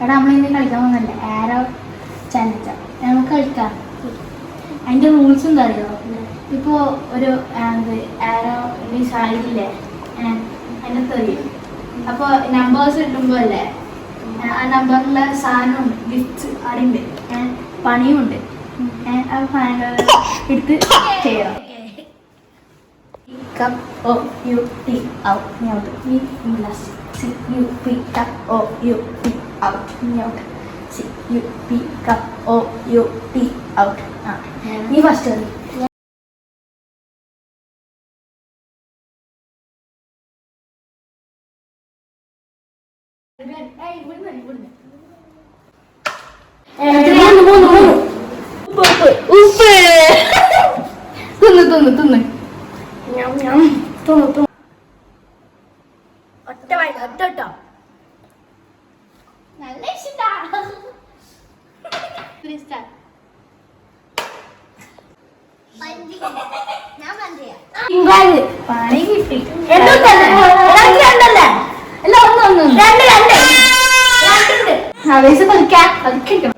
എടാ നമ്മളിന്ന് കളിക്കാൻ പോകുന്നല്ലേ ആരോ ചലഞ്ച നമുക്ക് കളിക്കാം. അതിൻ്റെ റൂൾസ് എന്താ അറിയോ? ഇപ്പോൾ ഒരു ആരോ സൈഡില്ലേ അതിൻ്റെ തെറിയും. അപ്പോൾ നമ്പേഴ്സ് ഇടുമ്പോൾ അല്ലേ ആ നമ്പറിലെ സാധനമുണ്ട്, ഗിഫ്റ്റ്സ് അവിടെ പണിയുണ്ട്. ആ സാധനങ്ങൾ എടുത്ത് ചെയ്യണം. Cup O U T out out V plus C U P cup O U T out out C U P cup O U T out. നീ ഫസ്റ്റ് ഉപ്പ് തിന്ന് തിന്ന് തിന്ന് ഒറ്റ ഒറ്റ നല്ല ഇഷ്ടാ. പണി കിട്ടി. ആവേശം കളിക്കാം. അത് കിട്ടും.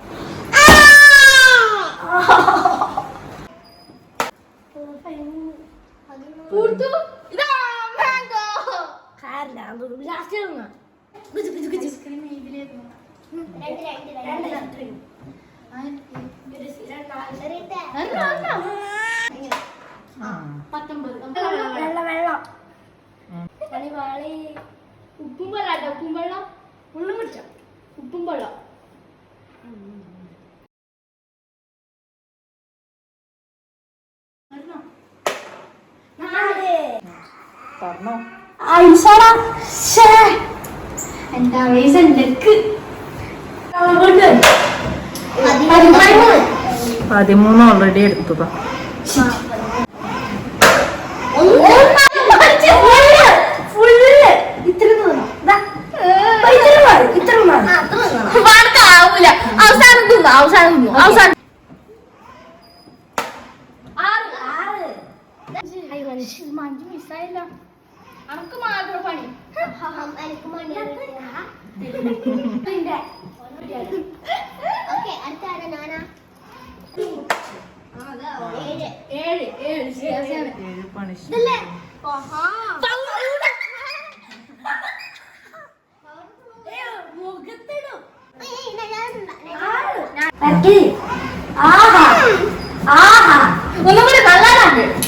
ഉപ്പും വെള്ളം ഉപ്പും വെള്ളം ഉള്ളും പിടിച്ച ഉപ്പും വെള്ളം എന്താ വയസ്സുണ്ടെക്ക് 13 ഓൾറെഡി എടുത്തതാ. അവസാനം മിസ്സായില്ല. അനക്ക് മാത്രം പണി.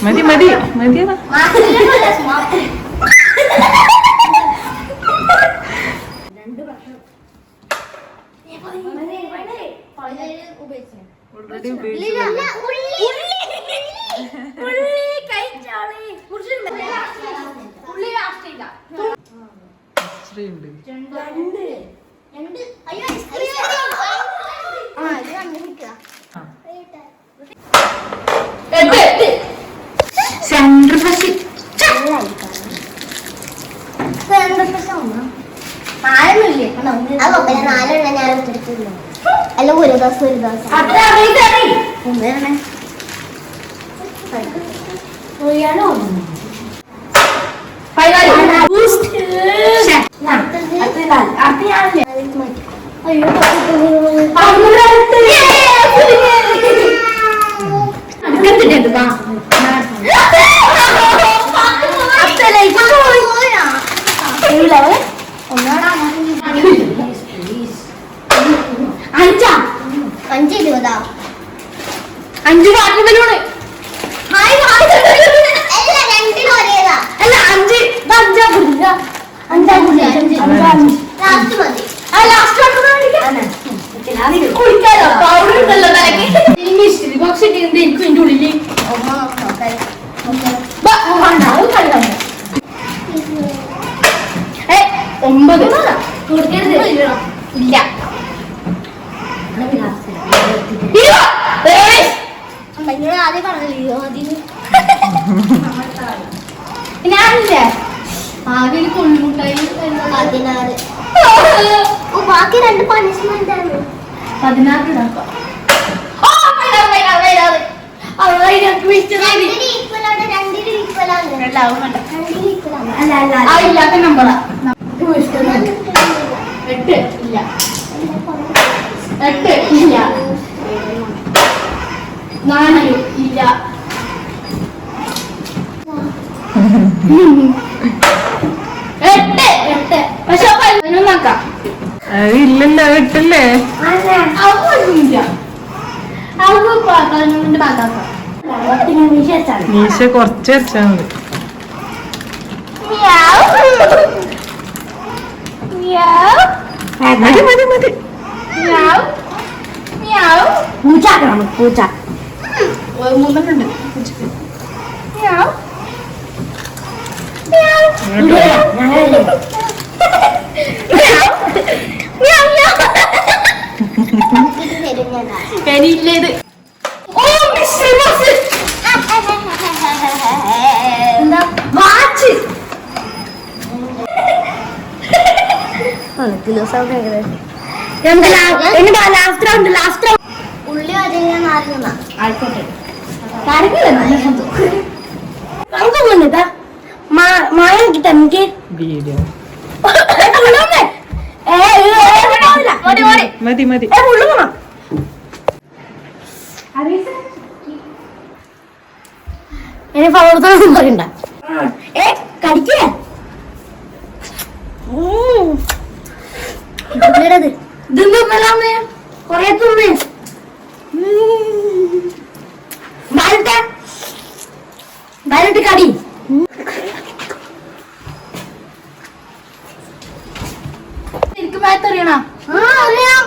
മതി മതി മതിയാ. അല്ല ഒരു ദിവസം അഞ്ച് പാട്ടുകളിലൂടെ ഒമ്പത് ഇല്ല. ആദ്യം പറഞ്ഞില്ലേ ഞാനില്ലേ ആകെ കൊള്ളുമുട്ടായി 16. ബാക്കി 2 പണിഷ്മെന്റ് ആണ്. 16 ഇടാം. ഇല്ലാത്ത നമ്പറാ. 8 ഇല്ല. 8 ഇല്ല 4 ഇല്ല 8 പക്ഷെ 11 ആക്കാം അത് ഇല്ലല്ലോ കിട്ടില്ലേ അവല്ല അവ 11 ആക്കാം മീശ കുറച്ച് വെച്ചാ മതി മതി മതി മതി പൂച്ച മൂന്നെണ്ണുണ്ട് എനിയില്ലേത് എന്താ വാച്ച് ഉള്ളി വരെ നാരങ്ങ ആയിക്കോട്ടെ മായ കിട്ടാ എനിക്ക് വീഡിയോ മതി മതി മതി മതി ഇനി പവർത്തോളം പറയണ്ട കടിക്കേ ഇതെന്താ കൊറേ തുമ്മേ വരട്ട് കടി എനിക്ക് മാത്തറിയണ അറിയാം